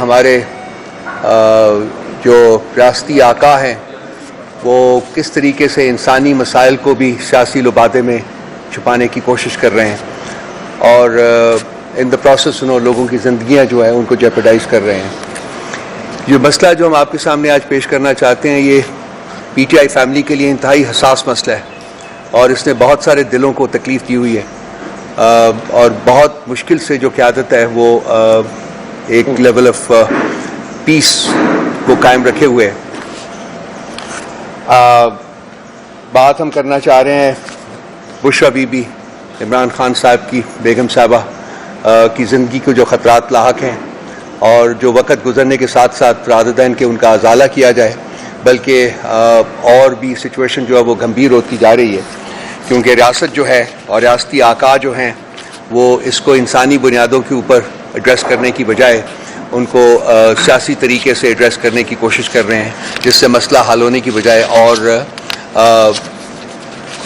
ہمارے جو ریاستی آقا ہیں وہ کس طریقے سے انسانی مسائل کو بھی سیاسی لبادے میں چھپانے کی کوشش کر رہے ہیں اور ان دا پروسیس لوگوں کی زندگیاں جو ہیں ان کو جیپرڈائز کر رہے ہیں. یہ مسئلہ جو ہم آپ کے سامنے آج پیش کرنا چاہتے ہیں یہ پی ٹی آئی فیملی کے لیے انتہائی حساس مسئلہ ہے اور اس نے بہت سارے دلوں کو تکلیف دی ہوئی ہے اور بہت مشکل سے جو قیادت ہے وہ ایک لیول آف پیس کو قائم رکھے ہوئے. بات ہم کرنا چاہ رہے ہیں بشرا بی بی عمران خان صاحب کی بیگم صاحبہ کی زندگی کو جو خطرات لاحق ہیں اور جو وقت گزرنے کے ساتھ ساتھ راددین کہ ان کا ازالہ کیا جائے بلکہ اور بھی سچویشن جو ہے وہ گھمبیر ہوتی جا رہی ہے کیونکہ ریاست جو ہے اور ریاستی آقا جو ہیں وہ اس کو انسانی بنیادوں کے اوپر ایڈریس کرنے کی بجائے ان کو سیاسی طریقے سے ایڈریس کرنے کی کوشش کر رہے ہیں جس سے مسئلہ حل ہونے کی بجائے اور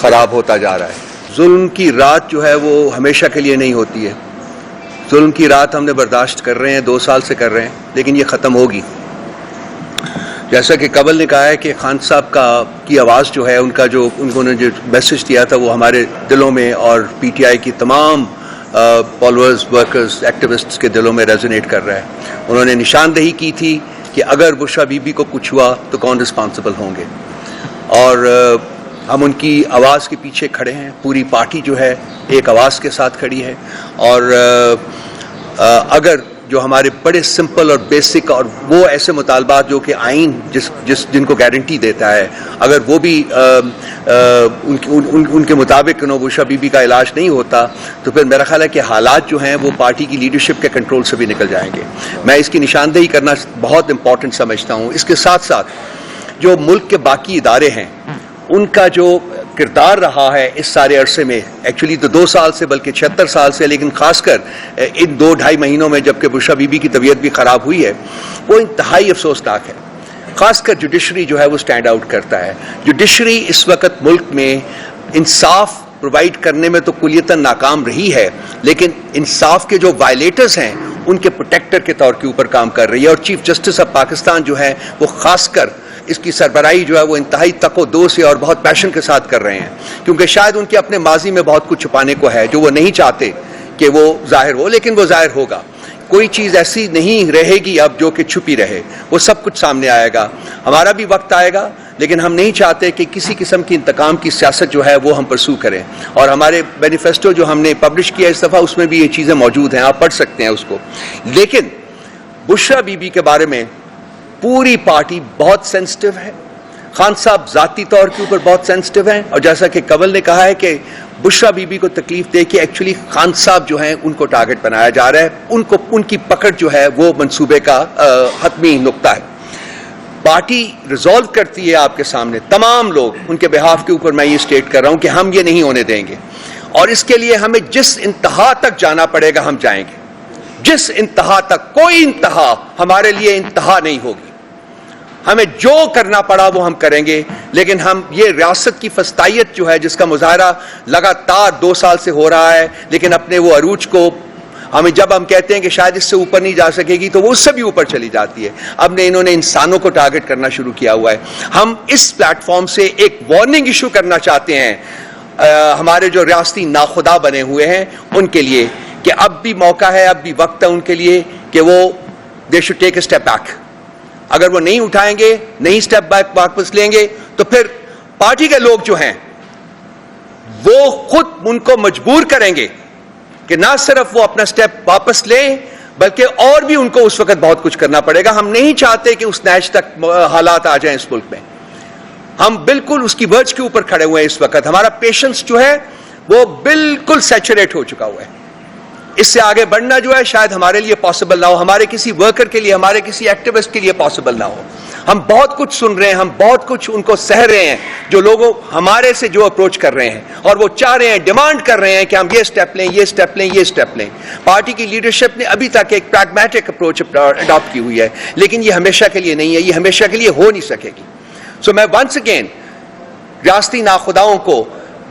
خراب ہوتا جا رہا ہے. ظلم کی رات جو ہے وہ ہمیشہ کے لیے نہیں ہوتی ہے. ظلم کی رات ہم نے برداشت کر رہے ہیں 2 سال سے کر رہے ہیں لیکن یہ ختم ہوگی. جیسا کہ قبل نے کہا ہے کہ خان صاحب کی آواز جو ہے انہوں نے جو میسج دیا تھا وہ ہمارے دلوں میں اور پی ٹی آئی کی تمام فالوورز ورکرز ایکٹیوسٹس کے دلوں میں ریزونیٹ کر رہا ہے. انہوں نے نشاندہی کی تھی کہ اگر بشرا بی بی کو کچھ ہوا تو کون رسپانسبل ہوں گے اور ہم ان کی آواز کے پیچھے کھڑے ہیں. پوری پارٹی جو ہے ایک آواز کے ساتھ کھڑی ہے اور اگر جو ہمارے بڑے سمپل اور بیسک اور وہ ایسے مطالبات جو کہ آئین جن کو گارنٹی دیتا ہے اگر وہ بھی ان کے مطابق بشرا بی بی کا علاج نہیں ہوتا تو پھر میرا خیال ہے کہ حالات جو ہیں وہ پارٹی کی لیڈرشپ کے کنٹرول سے بھی نکل جائیں گے. میں اس کی نشاندہی کرنا بہت امپورٹنٹ سمجھتا ہوں. اس کے ساتھ ساتھ جو ملک کے باقی ادارے ہیں ان کا جو کردار رہا ہے اس سارے عرصے میں ایکچولی تو 2 سال سے بلکہ 76 سال سے لیکن خاص کر ان 2-2.5 مہینوں میں جبکہ بشرا بی بی کی طبیعت بھی خراب ہوئی ہے وہ انتہائی افسوسناک ہے. خاص کر جوڈیشری جو ہے وہ سٹینڈ آؤٹ کرتا ہے. جوڈیشری اس وقت ملک میں انصاف پرووائڈ کرنے میں تو کلیتاً ناکام رہی ہے لیکن انصاف کے جو وائلیٹرز ہیں ان کے پروٹیکٹر کے طور کے اوپر کام کر رہی ہے اور چیف جسٹس آف پاکستان جو ہے وہ خاص کر اس کی سربراہی جو ہے وہ انتہائی تک و دو سے اور بہت پیشن کے ساتھ کر رہے ہیں کیونکہ شاید ان کے اپنے ماضی میں بہت کچھ چھپانے کو ہے جو وہ نہیں چاہتے کہ وہ ظاہر ہو لیکن وہ ظاہر ہوگا. کوئی چیز ایسی نہیں رہے گی اب جو کہ چھپی رہے. وہ سب کچھ سامنے آئے گا. ہمارا بھی وقت آئے گا لیکن ہم نہیں چاہتے کہ کسی قسم کی انتقام کی سیاست جو ہے وہ ہم پرسو کریں اور ہمارے مینیفیسٹو جو ہم نے پبلش کیا اس دفعہ اس میں بھی یہ چیزیں موجود ہیں. آپ پڑھ سکتے ہیں اس کو. لیکن بشرا بی بی کے بارے میں پوری پارٹی بہت سینسٹیو ہے. خان صاحب ذاتی طور کے اوپر بہت سینسٹیو ہیں اور جیسا کہ قبل نے کہا ہے کہ بشرا بی بی کو تکلیف دے کے ایکچولی خان صاحب جو ہیں ان کو ٹارگٹ بنایا جا رہا ہے. ان کی پکڑ جو ہے وہ منصوبے کا حتمی نقطہ ہے. پارٹی ریزالو کرتی ہے آپ کے سامنے تمام لوگ ان کے بہاف کے اوپر میں یہ اسٹیٹ کر رہا ہوں کہ ہم یہ نہیں ہونے دیں گے اور اس کے لیے ہمیں جس انتہا تک جانا پڑے گا ہم جائیں گے. جس انتہا تک. کوئی انتہا ہمارے لیے انتہا نہیں ہوگی. ہمیں جو کرنا پڑا وہ ہم کریں گے لیکن ہم یہ ریاست کی فسطائیت جو ہے جس کا مظاہرہ لگاتار 2 سال سے ہو رہا ہے لیکن اپنے وہ عروج کو جب ہم کہتے ہیں کہ شاید اس سے اوپر نہیں جا سکے گی تو وہ اس سے بھی اوپر چلی جاتی ہے. اب نے انہوں نے انسانوں کو ٹارگٹ کرنا شروع کیا ہوا ہے. ہم اس پلیٹ فارم سے ایک وارننگ ایشو کرنا چاہتے ہیں ہمارے جو ریاستی ناخدا بنے ہوئے ہیں ان کے لیے کہ اب بھی موقع ہے اب بھی وقت ہے ان کے لیے کہ وہ they should take a step back. اگر وہ نہیں اٹھائیں گے نہیں اسٹیپ بیک واپس لیں گے تو پھر پارٹی کے لوگ جو ہیں وہ خود ان کو مجبور کریں گے کہ نہ صرف وہ اپنا اسٹیپ واپس لیں بلکہ اور بھی ان کو اس وقت بہت کچھ کرنا پڑے گا. ہم نہیں چاہتے کہ اس نیچ تک حالات آ جائیں اس ملک میں. ہم بالکل اس کی ورج کے اوپر کھڑے ہوئے ہیں اس وقت. ہمارا پیشنس جو ہے وہ بالکل سیچوریٹ ہو چکا ہوا ہے. اس سے آگے بڑھنا جو ہے شاید ہمارے لیے پاسبل نہ ہو, ہمارے کسی ورکر کے لیے, ہمارے کسی ایکٹیوسٹ کے لیے پاسبل نہ ہو. ہم بہت کچھ سن رہے ہیں, ہم بہت کچھ ان کو سہ رہے ہیں جو لوگوں ہمارے سے جو اپروچ کر رہے ہیں اور وہ چاہ رہے ہیں, ڈیمانڈ کر رہے ہیں کہ ہم یہ سٹیپ لیں, یہ سٹیپ لیں, یہ سٹیپ لیں. پارٹی کی لیڈرشپ نے ابھی تک ایک پریگمیٹک اپروچ اڈاپٹ کی ہوئی ہے لیکن یہ ہمیشہ کے لیے نہیں ہے, یہ ہمیشہ کے لیے ہو نہیں سکے گی. سو میں ونس اگین ریاستی ناخداؤں کو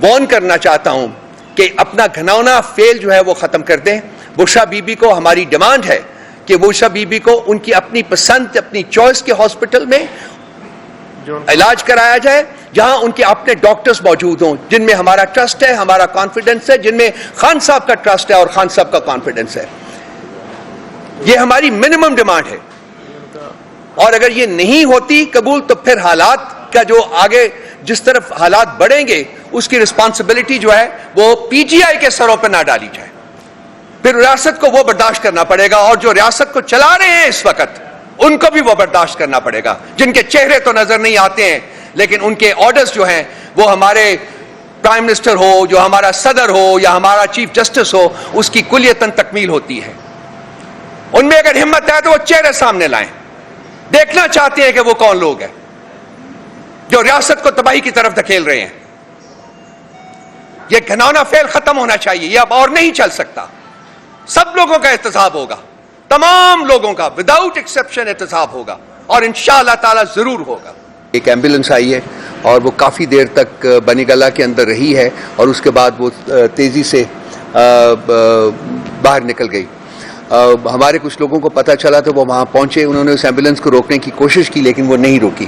وارن کرنا چاہتا ہوں کہ اپنا گھناؤنا فیل جو ہے وہ ختم کر دیں. بشرا بی بی کو ہماری ڈیمانڈ ہے کہ بشرا بی بی کو ان کی اپنی پسند اپنی چوائس کے ہاسپٹل میں علاج کرایا جائے جہاں ان کے اپنے ڈاکٹرز موجود ہوں، جن میں ہمارا ٹرسٹ ہے، ہمارا کانفیڈنس ہے، جن میں خان صاحب کا ٹرسٹ ہے اور خان صاحب کا کانفیڈنس ہے. یہ ہماری منیمم ڈیمانڈ ہے، اور اگر یہ نہیں ہوتی قبول تو پھر حالات کا جو آگے جس طرف حالات بڑھیں گے اس کی رسپانسبلٹی جو ہے وہ پی ٹی آئی کے سروں پہ نہ ڈالی جائے. پھر ریاست کو وہ برداشت کرنا پڑے گا، اور جو ریاست کو چلا رہے ہیں اس وقت ان کو بھی وہ برداشت کرنا پڑے گا، جن کے چہرے تو نظر نہیں آتے ہیں لیکن ان کے آرڈرز جو ہیں وہ ہمارے پرائم منسٹر ہو، جو ہمارا صدر ہو یا ہمارا چیف جسٹس ہو، اس کی کلیتاً تکمیل ہوتی ہے. ان میں اگر ہمت ہے تو وہ چہرے سامنے لائیں، دیکھنا چاہتے ہیں کہ وہ کون لوگ ہیں جو ریاست کو تباہی کی طرف دھکیل رہے ہیں. یہ گھناؤنا فعل ختم ہونا چاہیے، یہ اب اور نہیں چل سکتا. سب لوگوں کا احتساب ہوگا، تمام لوگوں کا وداؤٹ ایکسیپشن احتساب ہوگا، اور انشاءاللہ تعالی ضرور ہوگا. ایک ایمبولینس آئی ہے اور وہ کافی دیر تک بنی گلہ کے اندر رہی ہے اور اس کے بعد وہ تیزی سے باہر نکل گئی. ہمارے کچھ لوگوں کو پتہ چلا تو وہ وہاں پہنچے، انہوں نے اس ایمبولینس کو روکنے کی کوشش کی لیکن وہ نہیں روکی.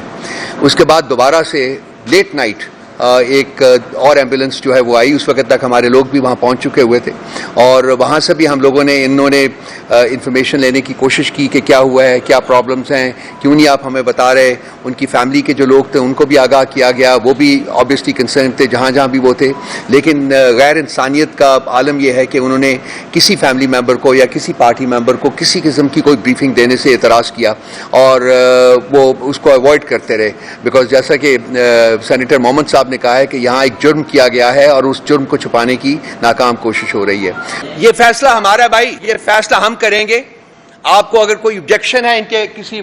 اس کے بعد دوبارہ سے لیٹ نائٹ ایک اور ایمبولینس جو ہے وہ آئی. اس وقت تک ہمارے لوگ بھی وہاں پہنچ چکے ہوئے تھے اور وہاں سے بھی ہم لوگوں نے انہوں نے انفارمیشن لینے کی کوشش کی کہ کیا ہوا ہے، کیا پرابلمس ہیں، کیوں نہیں آپ ہمیں بتا رہے. ان کی فیملی کے جو لوگ تھے ان کو بھی آگاہ کیا گیا، وہ بھی آبویسلی کنسرن تھے جہاں جہاں بھی وہ تھے. لیکن غیر انسانیت کا عالم یہ ہے کہ انہوں نے کسی فیملی ممبر کو یا کسی پارٹی ممبر کو کسی قسم کی کوئی بریفنگ دینے سے اعتراض کیا اور وہ اس کو اوائڈ کرتے رہے. بیکاز جیسا کہ سینیٹر محمد صاحب نے کہا ہے کہ یہاں ایک جرم کیا گیا ہے اور اس جرم کو چھپانے کی ناکام کوشش ہو رہی ہے. یہ فیصلہ ہمارا بھائی، یہ فیصلہ ہم کریں گے. آپ کو اگر کوئی آبجیکشن ہے ان کے کسی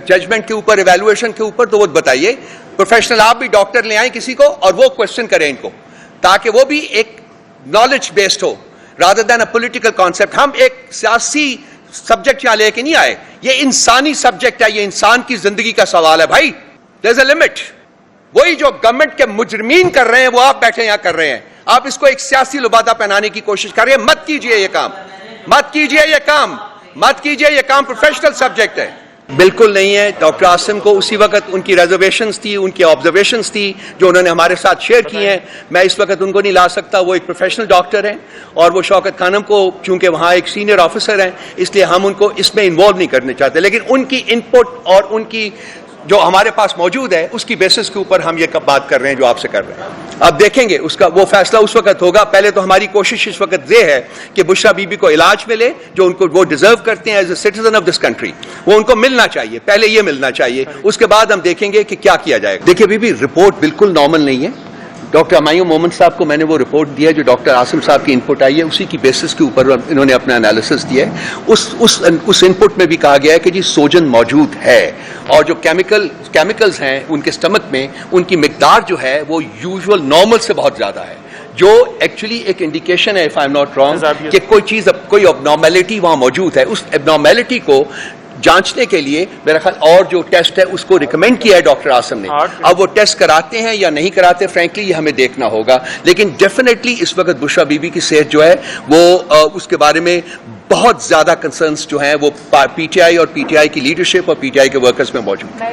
ججمنٹ کے اوپر، ایویلویشن کے اوپر، تو وہ بتائیے. پروفیشنل آپ بھی ڈاکٹر لے آئیں کسی کو اور وہ کوشچن کریں ان کو، تاکہ وہ بھی ایک knowledge based who rather than a political concept. ہم ایک سیاسی سبجیکٹ یہاں لے کے نہیں آئے، یہ انسانی سبجیکٹ ہے، یہ انسان کی زندگی کا سوال ہے بھائی. دیر از اے لمٹ. وہی جو گورنمنٹ کے مجرمین کر رہے ہیں وہ آپ بیٹھے یہاں کر رہے ہیں. آپ اس کو ایک سیاسی لبادہ پہنانے کی کوشش کر رہے ہیں. مت کیجئے یہ کام، مت کیجئے یہ کام، مت کیجئے یہ کام. پروفیشنل سبجیکٹ ہے. بالکل نہیں ہے. ڈاکٹر عاصم کو اسی وقت ان کی ریزرویشنز تھی، ان کی آبزرویشنز تھی جو انہوں نے ہمارے ساتھ شیئر کی ہیں. میں اس وقت ان کو نہیں لا سکتا، وہ ایک پروفیشنل ڈاکٹر ہیں اور وہ شوکت خانم کو چونکہ وہاں ایک سینئر آفیسر ہیں اس لیے ہم ان کو اس میں انوالو نہیں کرنے چاہتے. لیکن ان کی ان پٹ اور ان کی جو ہمارے پاس موجود ہے اس کی بیسس کے اوپر ہم یہ بات کر رہے ہیں جو آپ سے کر رہے ہیں. اب دیکھیں گے اس کا وہ فیصلہ اس وقت ہوگا. پہلے تو ہماری کوشش اس وقت یہ ہے کہ بشرا بی بی کو علاج ملے جو ان کو وہ ڈیزرو کرتے ہیں as a citizen of this country. وہ ان کو ملنا چاہیے، پہلے یہ ملنا چاہیے. اس کے بعد ہم دیکھیں گے کہ کیا کیا جائے گا. دیکھیے بی بی رپورٹ بالکل نارمل نہیں ہے. ڈاکٹر ہمایوں مومن صاحب کو میں نے وہ رپورٹ دیا جو ڈاکٹر عاصم صاحب کی انپٹ آئی ہے، اسی کی بیسس کے اوپر انہوں نے اپنا انالیسس دیا ہے. اس انپٹ میں بھی کہا گیا ہے کہ جی سوجن موجود ہے اور جو کیمیکلز ہیں ان کے اسٹمک میں ان کی مقدار جو ہے وہ یوزول نارمل سے بہت زیادہ ہے، جو ایکچولی ایک انڈیکیشن ہے if I am not wrong کہ کوئی چیز کوئی اب نارمیلٹی وہاں موجود ہے. اس اب نارمیلٹی کو جانچنے کے لیے میرا خیال اور جو ٹیسٹ ہے اس کو ریکمینڈ کیا ہے ڈاکٹر عاصم نے. اب وہ ٹیسٹ کراتے ہیں یا نہیں کراتے فرینکلی یہ ہمیں دیکھنا ہوگا. لیکن ڈیفینیٹلی اس وقت بشرا بی بی کی صحت جو ہے وہ اس کے بارے میں بہت زیادہ کنسرنس جو ہیں وہ پی ٹی آئی اور پی ٹی آئی کی لیڈرشپ اور پی ٹی آئی کے ورکرز میں موجود ہیں.